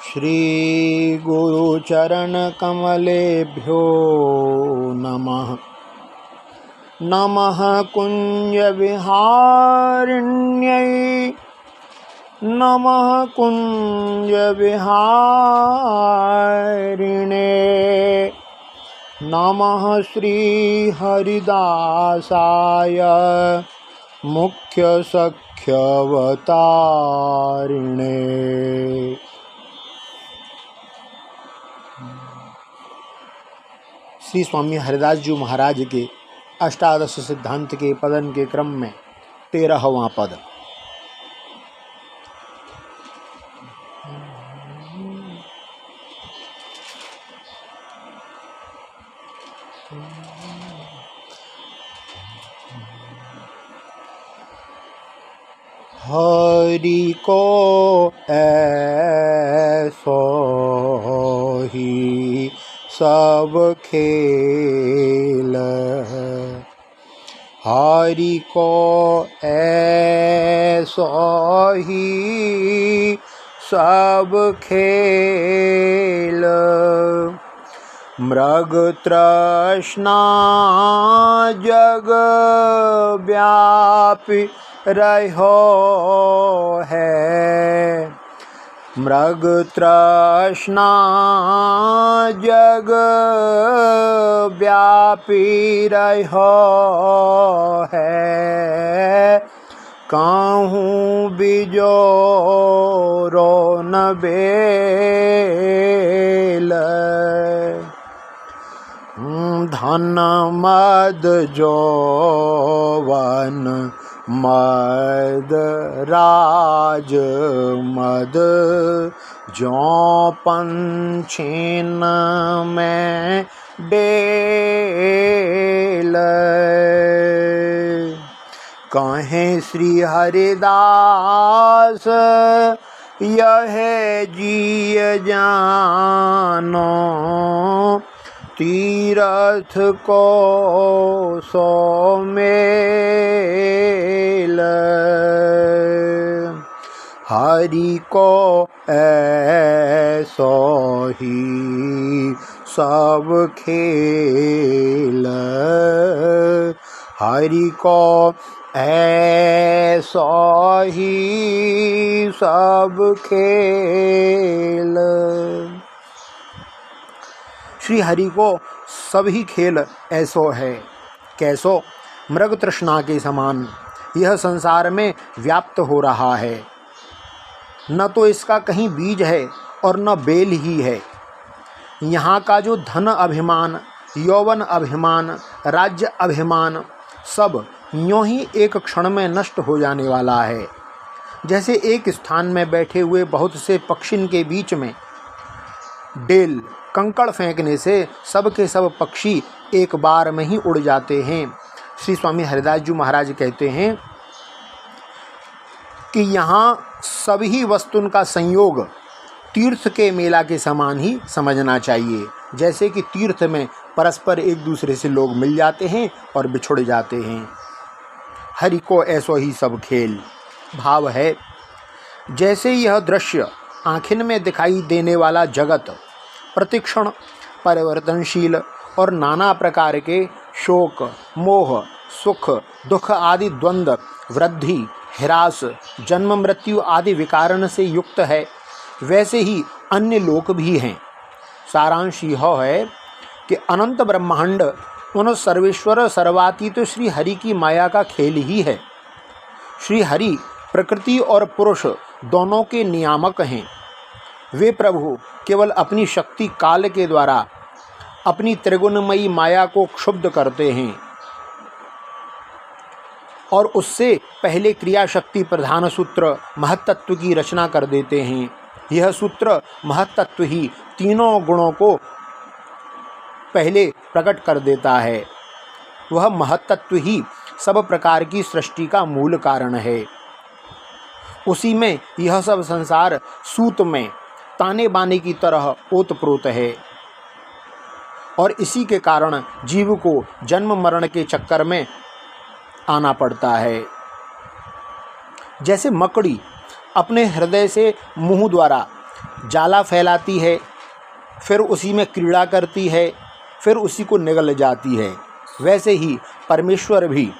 श्री गुरुचरण कमलेभ्यो नमः। नमः कुंज विहारिण्यै, नमः कुंज विहारिणे, नमः श्री हरिदासाय मुख्य सख्यवतारिणे। श्री स्वामी हरिदास जी महाराज के अष्टादश सिद्धांत के पदन के क्रम में 13वां पद। हरि को ऐसो ही सब खेल, हरि को ऐसो ही सब खेल। मृग तृष्णा जग व्यापी रहो है, मृग तृष्णा जग व्यापी रहो है। कहूँ बिजोरो न बेल, धन मद जौवन मद राज मद जो पंछीन में डेल। कहें श्री हरिदास यह जीय जानो, तीरथ को सो मेल। हरि को ऐसो ही सब खेल, हरि को ऐसो ही सब खेल। श्री हरि को सभी खेल ऐसो है। कैसो? मृग तृष्णा के समान यह संसार में व्याप्त हो रहा है। न तो इसका कहीं बीज है और न बेल ही है। यहाँ का जो धन अभिमान, यौवन अभिमान, राज्य अभिमान सब यूँ ही एक क्षण में नष्ट हो जाने वाला है। जैसे एक स्थान में बैठे हुए बहुत से पक्षियों के बीच में डेल कंकड़ फेंकने से सब के सब पक्षी एक बार में ही उड़ जाते हैं। श्री स्वामी हरिदास जी महाराज कहते हैं कि यहाँ सभी वस्तुओं का संयोग तीर्थ के मेला के समान ही समझना चाहिए। जैसे कि तीर्थ में परस्पर एक दूसरे से लोग मिल जाते हैं और बिछुड़ जाते हैं। हरि को ऐसो ही सब खेल। भाव है, जैसे यह दृश्य आँखिन में दिखाई देने वाला जगत प्रतिक्षण परिवर्तनशील और नाना प्रकार के शोक, मोह, सुख, दुख आदि द्वंद्व, वृद्धि, ह्रास, जन्म मृत्यु आदि विकारण से युक्त है, वैसे ही अन्य लोक भी हैं। सारांश यह है कि अनंत ब्रह्मांड उन सर्वेश्वर सर्वातीत श्री हरि की माया का खेल ही है। श्री हरि प्रकृति और पुरुष दोनों के नियामक हैं। वे प्रभु केवल अपनी शक्ति काल के द्वारा अपनी त्रिगुणमयी माया को क्षुब्ध करते हैं और उससे पहले क्रिया शक्ति प्रधान सूत्र महत्तत्व की रचना कर देते हैं। यह सूत्र महत्तत्व ही तीनों गुणों को पहले प्रकट कर देता है। वह महत्तत्व ही सब प्रकार की सृष्टि का मूल कारण है। उसी में यह सब संसार सूत में ताने बाने की तरह ओतप्रोत है और इसी के कारण जीव को जन्म मरण के चक्कर में आना पड़ता है। जैसे मकड़ी अपने हृदय से मुंह द्वारा जाला फैलाती है, फिर उसी में क्रीड़ा करती है, फिर उसी को निगल जाती है, वैसे ही परमेश्वर भी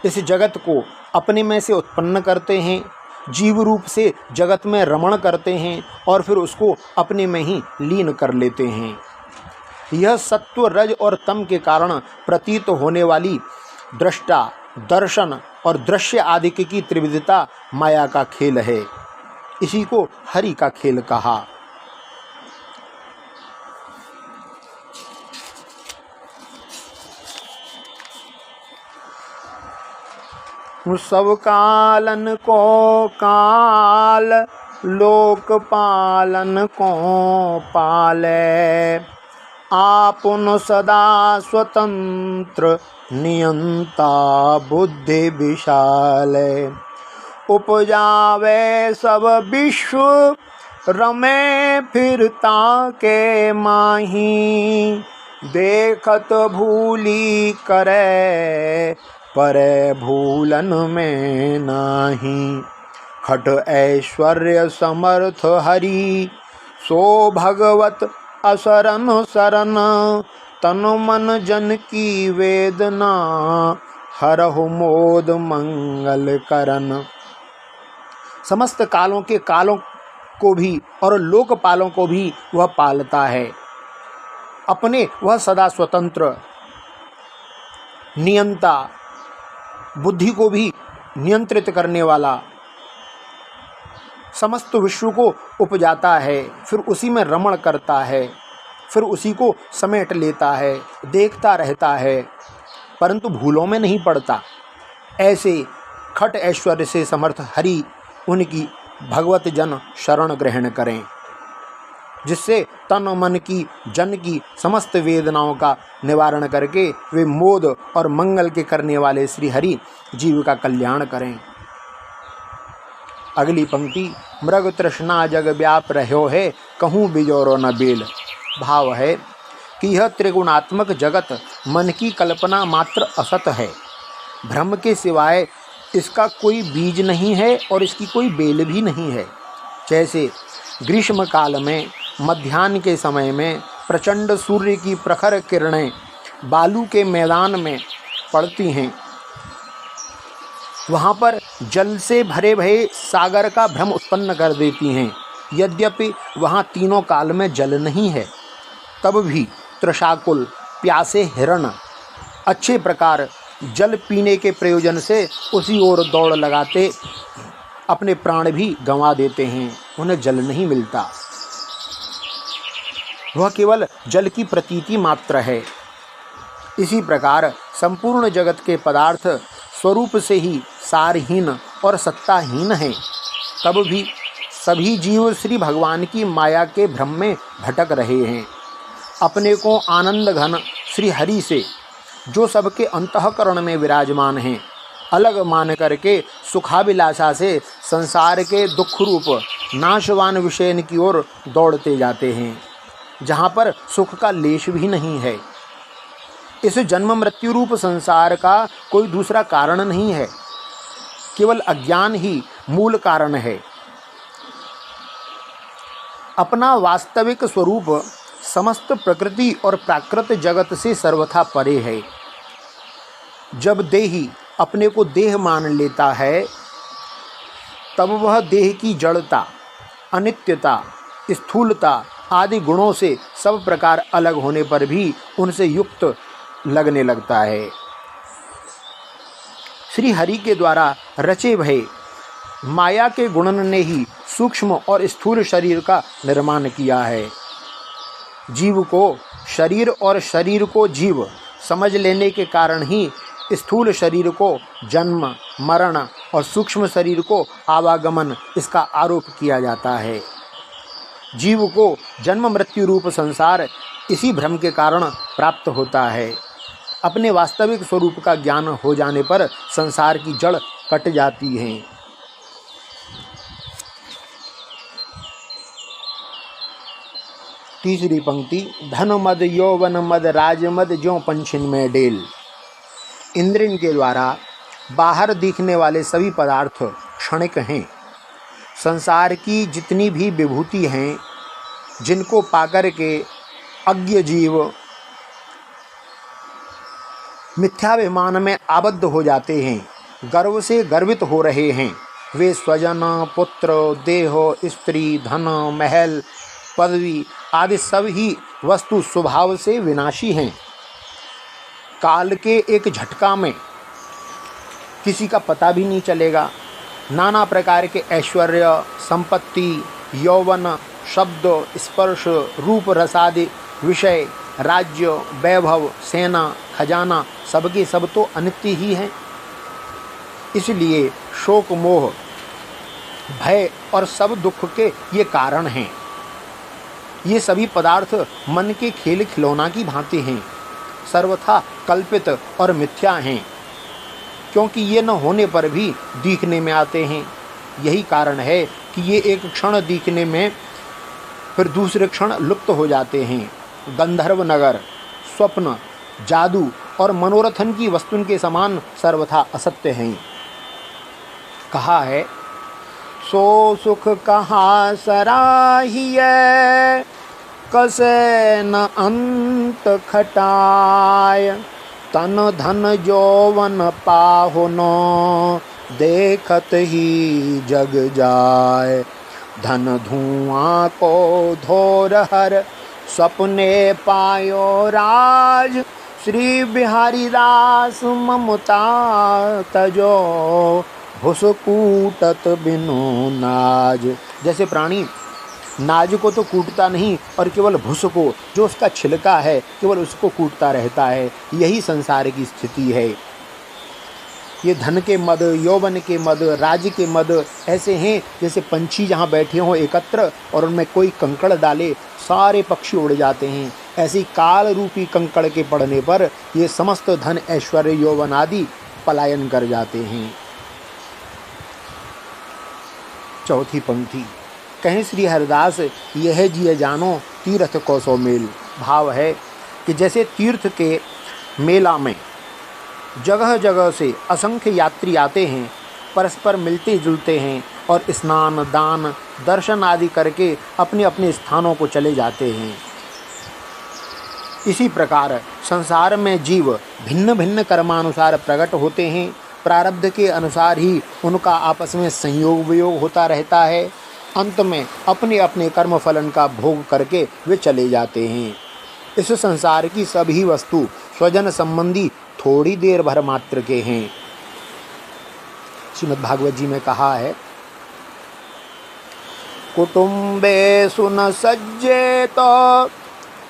इस जगत को अपने में से उत्पन्न करते हैं, जीव रूप से जगत में रमण करते हैं और फिर उसको अपने में ही लीन कर लेते हैं। यह सत्व, रज और तम के कारण प्रतीत होने वाली दृष्टा, दर्शन और दृश्य आदि की त्रिविधता माया का खेल है। इसी को हरि का खेल कहा। सब कालन को काल, लोक पालन को पाले, आपुन सदा स्वतंत्र, नियंता बुद्धि विशाल। उपजावे सब विश्व, रमे फिरता के माही, देखत भूली करे, परे भूलन में नाही। खट ऐश्वर्य समर्थ हरि, सो भगवत असरन सरन, तन मन जन की वेदना, हरहु मोद मंगल करन। समस्त कालों के कालों को भी और लोकपालों को भी वह पालता है। अपने वह सदा स्वतंत्र, नियंता, बुद्धि को भी नियंत्रित करने वाला, समस्त विश्व को उपजाता है, फिर उसी में रमण करता है, फिर उसी को समेट लेता है, देखता रहता है, परंतु भूलों में नहीं पड़ता। ऐसे खट ऐश्वर्य से समर्थ हरि उनकी भगवत जन शरण ग्रहण करें, जिससे तन मन की जन की समस्त वेदनाओं का निवारण करके वे मोद और मंगल के करने वाले श्री हरि जीव का कल्याण करें। अगली पंक्ति, मृग तृष्णा जग व्याप रह्यो है, कहूँ बिजोरो न बेल। भाव है कि यह त्रिगुणात्मक जगत मन की कल्पना मात्र असत है। भ्रम के सिवाय इसका कोई बीज नहीं है और इसकी कोई बेल भी नहीं है। जैसे ग्रीष्म काल में मध्याह्न के समय में प्रचंड सूर्य की प्रखर किरणें बालू के मैदान में पड़ती हैं, वहाँ पर जल से भरे भरे सागर का भ्रम उत्पन्न कर देती हैं। यद्यपि वहाँ तीनों काल में जल नहीं है, तब भी तृषाकुल प्यासे हिरण अच्छे प्रकार जल पीने के प्रयोजन से उसी ओर दौड़ लगाते अपने प्राण भी गंवा देते हैं। उन्हें जल नहीं मिलता, वह केवल जल की प्रतीति मात्र है। इसी प्रकार संपूर्ण जगत के पदार्थ स्वरूप से ही सारहीन और सत्ताहीन हैं, तब भी सभी जीव श्री भगवान की माया के भ्रम में भटक रहे हैं। अपने को आनंद घन श्री हरि से, जो सबके अंतःकरण में विराजमान हैं, अलग मान करके सुखाभिलाषा से संसार के दुख रूप नाशवान विषयन की ओर दौड़ते जाते हैं, जहाँ पर सुख का लेश भी नहीं है। इस जन्म मृत्यु रूप संसार का कोई दूसरा कारण नहीं है, केवल अज्ञान ही मूल कारण है। अपना वास्तविक स्वरूप समस्त प्रकृति और प्राकृत जगत से सर्वथा परे है। जब देही अपने को देह मान लेता है, तब वह देह की जड़ता, अनित्यता, स्थूलता आदि गुणों से सब प्रकार अलग होने पर भी उनसे युक्त लगने लगता है। श्री हरि के द्वारा रचे भये माया के गुणन ने ही सूक्ष्म और स्थूल शरीर का निर्माण किया है। जीव को शरीर और शरीर को जीव समझ लेने के कारण ही स्थूल शरीर को जन्म, मरण और सूक्ष्म शरीर को आवागमन इसका आरोप किया जाता है। जीव को जन्म मृत्यु रूप संसार इसी भ्रम के कारण प्राप्त होता है। अपने वास्तविक स्वरूप का ज्ञान हो जाने पर संसार की जड़ कट जाती है। तीसरी पंक्ति, धन मद यौवन मद राज मद ज्यों पंछिन में डेल। इंद्रिन के द्वारा बाहर दिखने वाले सभी पदार्थ क्षणिक हैं। संसार की जितनी भी विभूति हैं, जिनको पाकर के अज्ञ जीव मिथ्याभिमान में आबद्ध हो जाते हैं, गर्व से गर्वित हो रहे हैं, वे स्वजन, पुत्र, देह, स्त्री, धन, महल, पदवी आदि सब ही वस्तु स्वभाव से विनाशी हैं। काल के एक झटका में किसी का पता भी नहीं चलेगा। नाना प्रकार के ऐश्वर्य, संपत्ति, यौवन, शब्द, स्पर्श, रूप, रसादि विषय, राज्य, वैभव, सेना, खजाना सबके सब तो अनित्य ही हैं। इसलिए शोक, मोह, भय और सब दुख के ये कारण हैं। ये सभी पदार्थ मन के खेल खिलौना की भांति हैं, सर्वथा कल्पित और मिथ्या हैं, क्योंकि ये न होने पर भी दिखने में आते हैं। यही कारण है कि ये एक क्षण दिखने में फिर दूसरे क्षण लुप्त हो जाते हैं। गंधर्व नगर, स्वप्न, जादू और मनोरथन की वस्तुन के समान सर्वथा असत्य हैं। कहा है, सो सुख कहाँ सराहिए, कसे न अंत खटाय, तन धन जौवन पाहुनो, देखत ही जग जाय। धन धुआं को धोर हर, सपने पायो राज, श्री बिहारी दास ममता तजो, भुसकूटत बिनु नाज। जैसे प्राणी नाज को तो कूटता नहीं और केवल भुस को, जो उसका छिलका है, केवल उसको कूटता रहता है। यही संसार की स्थिति है। ये धन के मद, यौवन के मद, राज्य के मद ऐसे हैं जैसे पंछी जहाँ बैठे हों एकत्र और उनमें कोई कंकड़ डाले, सारे पक्षी उड़ जाते हैं। ऐसी काल रूपी कंकड़ के पड़ने पर ये समस्त धन, ऐश्वर्य, यौवन आदि पलायन कर जाते हैं। चौथी पंक्ति, कहें श्री हरिदास, यह जिय जानो तीर्थ को सो मेल। भाव है कि जैसे तीर्थ के मेला में जगह जगह से असंख्य यात्री आते हैं, परस्पर मिलते जुलते हैं और स्नान, दान, दर्शन आदि करके अपने अपने स्थानों को चले जाते हैं। इसी प्रकार संसार में जीव भिन्न भिन्न कर्मानुसार प्रकट होते हैं। प्रारब्ध के अनुसार ही उनका आपस में संयोग वियोग होता रहता है। अंत में अपने अपने कर्म फलन का भोग करके वे चले जाते हैं। इस संसार की सभी वस्तु स्वजन संबंधी थोड़ी देर भर मात्र के हैं। श्रीमद् भागवत जी में कहा है, कुटुम्बेषु न सज्जेत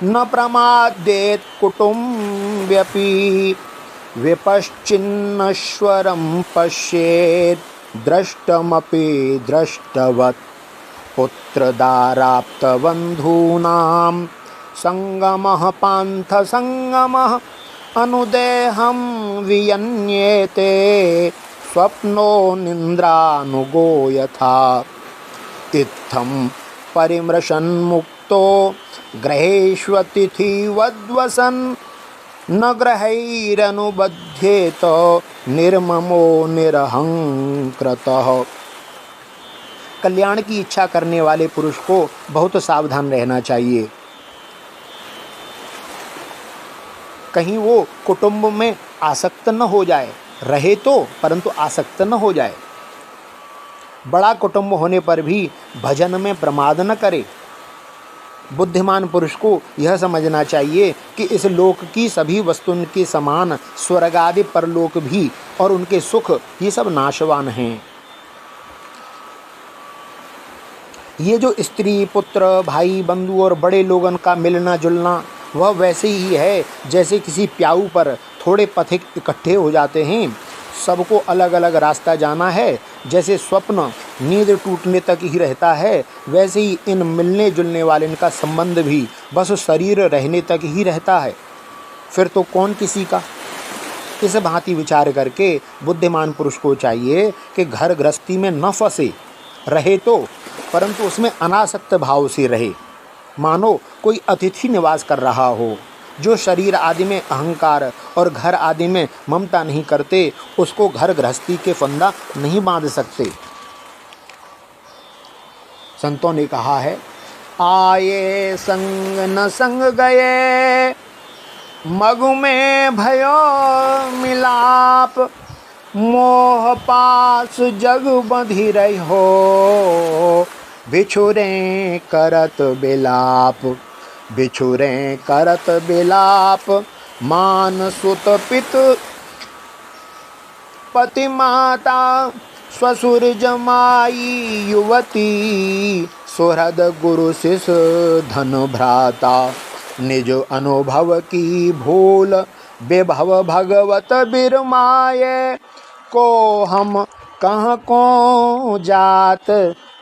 न प्रमादेत कुटुम्ब्यपि, विपश्चिन्नश्वरं पश्येत् द्रष्टमपि दृष्टवत्। पुत्रदाराप्तबन्धूनां संगमः पान्थसंगमः, अनुदेहं वियन्येते स्वप्नो निन्द्रानुगो यथा। इत्थं परिमृशन्मुक्तो ग्रहेष्वतिथिवद्वसन्, न ग्रहैरनुबध्येत निर्ममो निरहंकृतः। कल्याण की इच्छा करने वाले पुरुष को बहुत सावधान रहना चाहिए। कहीं वो कुटुंब में आसक्त न हो जाए, रहे तो परंतु आसक्त न हो जाए। बड़ा कुटुंब होने पर भी भजन में प्रमाद न करे। बुद्धिमान पुरुष को यह समझना चाहिए कि इस लोक की सभी वस्तुओं के समान स्वर्ग आदि परलोक भी और उनके सुख ये सब नाशवान हैं। ये जो स्त्री, पुत्र, भाई, बंधु और बड़े लोगों का मिलना जुलना वह वैसे ही है जैसे किसी प्याऊ पर थोड़े पथिक इकट्ठे हो जाते हैं। सबको अलग अलग रास्ता जाना है। जैसे स्वप्न नींद टूटने तक ही रहता है, वैसे ही इन मिलने जुलने वाले इनका संबंध भी बस शरीर रहने तक ही रहता है। फिर तो कौन किसी का। इस भांति विचार करके बुद्धिमान पुरुष को चाहिए कि घर गृहस्थी में न फंसे, रहे तो परंतु उसमें अनासक्त भाव से रहे, मानो कोई अतिथि निवास कर रहा हो। जो शरीर आदि में अहंकार और घर आदि में ममता नहीं करते, उसको घर गृहस्थी के फंदा नहीं बांध सकते। संतों ने कहा है, आए संग न संग गए, मगु में भयो मिलाप, मोह पास जग बंधी रही हो, बिछुरे करत बिलाप, बिछुरे करत बिलाप, मान सुत पित पति माता, ससुर जमाई युवती, सुहृद गुरु शिष्य धन भ्राता, निज अनुभव की भूल विभव भगवत बिरमाये, को हम कहाँ को जात,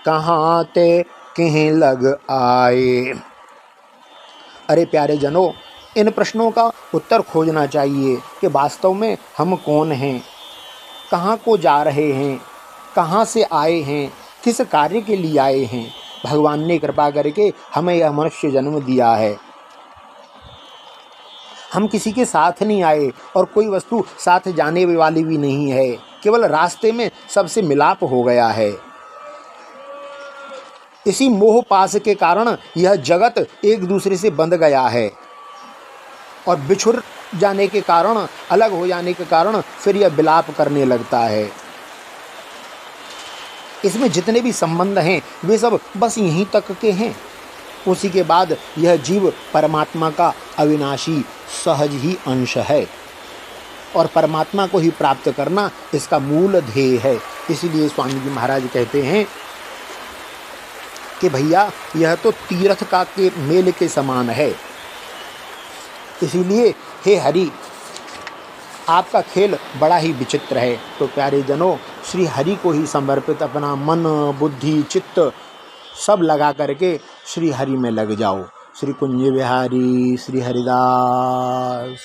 कहाँ ते कहीं लग आए। अरे प्यारे जनों, इन प्रश्नों का उत्तर खोजना चाहिए कि वास्तव में हम कौन हैं, कहाँ को जा रहे हैं, कहाँ से आए हैं, किस कार्य के लिए आए हैं। भगवान ने कृपा करके हमें यह मनुष्य जन्म दिया है। हम किसी के साथ नहीं आए और कोई वस्तु साथ जाने वाली भी नहीं है, केवल रास्ते में सबसे मिलाप हो गया है। इसी मोह पास के कारण यह जगत एक दूसरे से बंध गया है और बिछुड़ जाने के कारण, अलग हो जाने के कारण फिर यह विलाप करने लगता है। इसमें जितने भी संबंध हैं वे सब बस यहीं तक के हैं। उसी के बाद यह जीव परमात्मा का अविनाशी सहज ही अंश है और परमात्मा को ही प्राप्त करना इसका मूल ध्येय है। इसीलिए स्वामी जी महाराज कहते हैं कि भैया यह तो तीर्थ का के मेल के समान है। इसीलिए हे हरि, आपका खेल बड़ा ही विचित्र है। तो प्यारे जनों, श्री हरि को ही समर्पित अपना मन, बुद्धि, चित्त सब लगा करके श्री हरि में लग जाओ। श्री कुंज बिहारी श्री हरिदास।